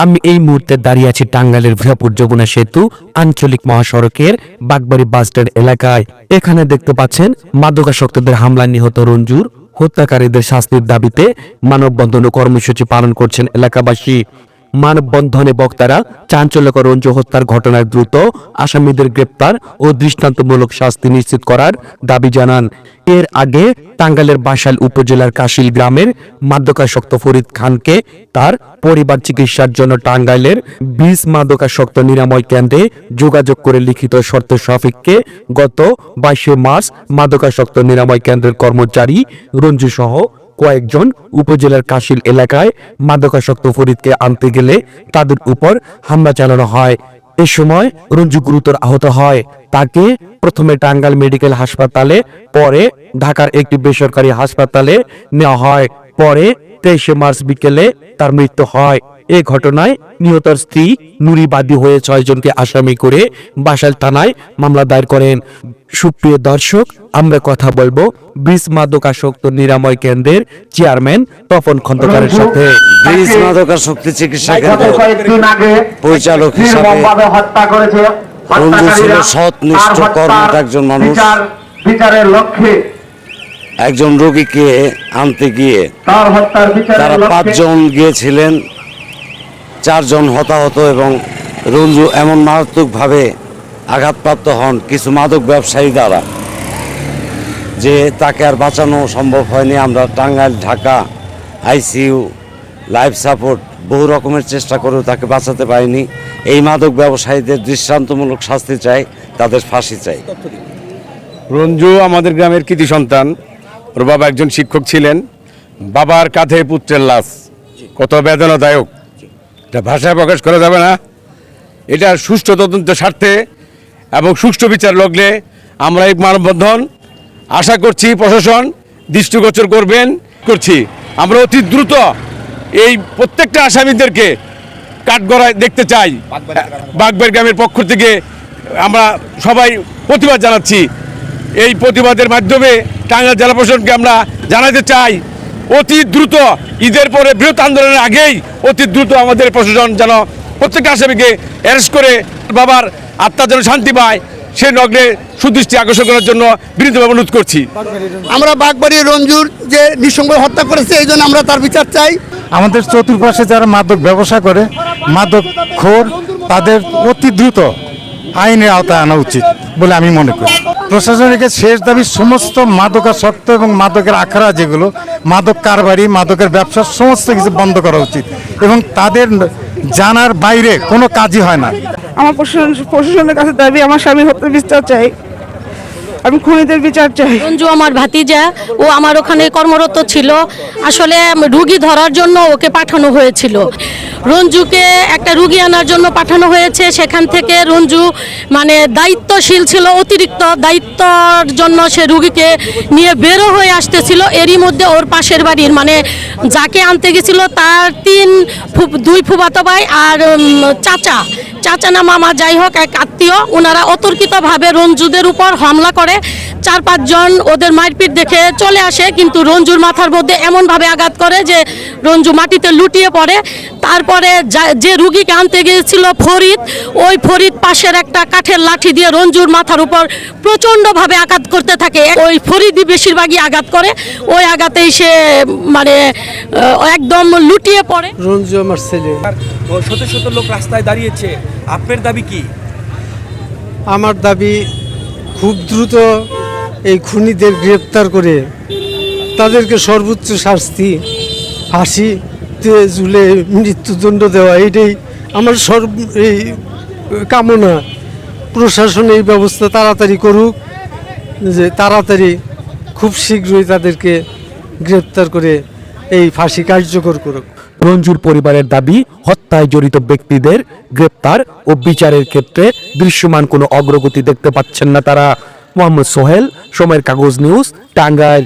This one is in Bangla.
আমি এই মুহূর্তে দাঁড়িয়ে আছি টাঙ্গাইলের ভূয়াপুর যমুনা সেতু আঞ্চলিক মহাসড়কের বাগবাড়ি বাসস্ট্যান্ড এলাকায়। এখানে দেখতে পাচ্ছেন মাদকাসক্তদের হামলায় নিহত রঞ্জুর হত্যাকারীদের শাস্তির দাবিতে মানববন্ধন ও কর্মসূচি পালন করছেন এলাকাবাসী। মানববন্ধনে বক্তারা চাঞ্চল্যকর রঞ্জু হত্যার ঘটনায় দ্রুত আসামিদের গ্রেপ্তার ও দৃষ্টান্তমূলক শাস্তি নিশ্চিত করার দাবি জানান। এর আগে টাঙ্গাইলের বাসাইল উপজেলার কাশিল গ্রামের মাদকাসক্ত ফরিদ খানকে তার পরিবার চিকিৎসার জন্য টাঙ্গাইলের 20 মাদকাসক্ত নিরাময় কেন্দ্রে যোগাযোগ করে লিখিত শর্ত সাপেক্ষে গত 22 মার্চ মাদকাসক্ত নিরাময় কেন্দ্রের কর্মচারী রঞ্জু সহ কয়েকজন উপজেলার কাশিল এলাকায় মাদকাসক্ত ফরিদকে আনতে গেলে তাদের উপর হামলা চালানো হয়। এ সময় রঞ্জু গুরুতর আহত হয়। তাকে প্রথমে টাঙ্গাইল মেডিকেল হাসপাতালে, পরে ঢাকার একটি বেসরকারি হাসপাতালে নেওয়া হয়। পরে 23 মার্চ বিকেলে তার মৃত্যু হয়। এ ঘটনায় নিহতের স্ত্রী নুরি বাদী হয়ে 6 জনকে আসামি করে বাসাইল থানায় মামলা দায়ের করেন। সুপ্রিয় দর্শক, আমরা কথা বলবো 20 মাদকাসক্ত নিরাময় কেন্দ্রের চেয়ারম্যান তপন খন্দকারের সাথে। 20 মাদকাসক্ত চিকিৎসা কেন্দ্রের পরিচালক হিসাবে রঞ্জু ছিল সৎনিষ্ঠ কর্মঠ একজন মানুষ। একজন রোগীকে আনতে গিয়ে তারা 5 জন গিয়েছিলেন, 4 জন হতাহত এবং রঞ্জু এমন মারাত্মকভাবে আঘাতপ্রাপ্ত হন কিছু মাদক ব্যবসায়ী দ্বারা যে তাকে আর বাঁচানো সম্ভব হয়নি। আমরা Tangail, Dhaka, ICU, life support বহু রকমের চেষ্টা করেও তাকে বাঁচাতে পারিনি। এই মাদক ব্যবসায়ীদের দৃষ্টান্তমূলক শাস্তি চাই, তাদের ফাঁসি চাই। রঞ্জু আমাদের গ্রামের কৃতি সন্তান। ওর বাবা একজন শিক্ষক ছিলেন। বাবার কাঁধে পুত্রের লাশ, কত বেদনাদায়ক, এটা ভাষায় প্রকাশ করা যাবে না। এটা সুষ্ঠু তদন্তের স্বার্থে এবং সুষ্ঠু বিচার লগ্নে আমরা এই মানববন্ধন আশা করছি প্রশাসন দৃষ্টিগোচর করছি। আমরা অতি দ্রুত এই প্রত্যেকটা আসামিদেরকে কাঠগড়ায় দেখতে চাই। বাগবাড়ি গ্রামের পক্ষ থেকে আমরা সবাই প্রতিবাদ জানাচ্ছি। এই প্রতিবাদের মাধ্যমে টাঙ্গাইল জেলা প্রশাসনকে আমরা জানাতে চাই অতি দ্রুত ঈদের পরে বৃহৎ আন্দোলনের আগেই অতি দ্রুত আমাদের প্রশাসন যেন প্রত্যেকটা আসামিকে অ্যারেস্ট করে বাবার আত্মা যেন শান্তি পায় সে লগ্নে সুদৃষ্টি আকর্ষণ করার জন্য বিনীতভাবে অনুরোধ করছি। আমরা বাগবাড়ি রঞ্জুর যে নৃশংস হত্যা করেছে এই জন্য আমরা তার বিচার চাই। আমাদের চতুর্পাশে যারা মাদক ব্যবসা করে, মাদক খোর, তাদের অতি দ্রুত আইনের আওতায় আনা উচিত বলে আমি মনে করি। প্রশাসনের শেষ দাবি সমস্ত মাদকাসক্ত এবং মাদকের আখড়া, যেগুলো মাদক কারবারি, মাদকের ব্যবসা, সমস্ত কিছু বন্ধ করা উচিত এবং তাদের জানার বাইরে কোনো কাজই হয় না। আমার প্রশাসনের কাছে দাবি, আমার স্বামী হত্যার বিচার চাই, আমি খুনিদের বিচার চাই। রঞ্জু আমার ভাতিজা, ও আমার ওখানে কর্মরত ছিল। আসলে রুগী ধরার জন্য ওকে পাঠানো হয়েছিল। রঞ্জুকে একটা রুগী আনার জন্য পাঠানো হয়েছে। সেখান থেকে রঞ্জু মানে দায়িত্বশীল ছিল, অতিরিক্ত দায়িত্বর জন্য সে রুগীকে নিয়ে বেরো হয়ে আসতেছিল। এরই মধ্যে ওর পাশের বাড়ির মানে যাকে আনতে গেছিল তার 2 ফুফাতো ভাই আর চাচা না মামা, যাই হোক এক আত্মীয়, ওনারা অতর্কিতভাবে রঞ্জুদের উপর হামলা করে। 4-5 জন ওদের মারপিট দেখে চলে আসে, কিন্তু রঞ্জুর মাথার মধ্যে এমনভাবে আঘাত করে যে রঞ্জু মাটিতে লুটিয়ে পড়ে। তারপরে যে রুগীকে আনতে গিয়েছিল ফরিদ, ওই ফরিদ পাশের একটা কাঠের লাঠি দিয়ে রঞ্জুর মাথার উপর প্রচণ্ডভাবে আঘাত করতে থাকে। ওই ফরিদই বেশিরভাগই আঘাত করে। ওই আঘাতেই সে মানে একদম লুটিয়ে পড়ে। রঞ্জু আমার ছেলে। শত শত লোক রাস্তায় দাঁড়িয়েছে, আপনার দাবি কি? আমার দাবি খুব দ্রুত এই খুনিদের গ্রেপ্তার করে তাদেরকে সর্বোচ্চ শাস্তি, ফাঁসিতে ঝুলে মৃত্যুদণ্ড দেওয়া, এটাই আমার এই কামনা। প্রশাসন এই ব্যবস্থা তাড়াতাড়ি করুক, যে তাড়াতাড়ি খুব শীঘ্রই তাদেরকে গ্রেপ্তার করে এই ফাঁসি কার্যকর করুক। রঞ্জুর পরিবারের দাবি, হত্যায় জড়িত ব্যক্তিদের গ্রেপ্তার ও বিচারের ক্ষেত্রে দৃশ্যমান কোনো অগ্রগতি দেখতে পাচ্ছেন না তারা। মোহাম্মদ সোহেল, সময়ের কাগজ নিউজ, টাঙ্গাইল।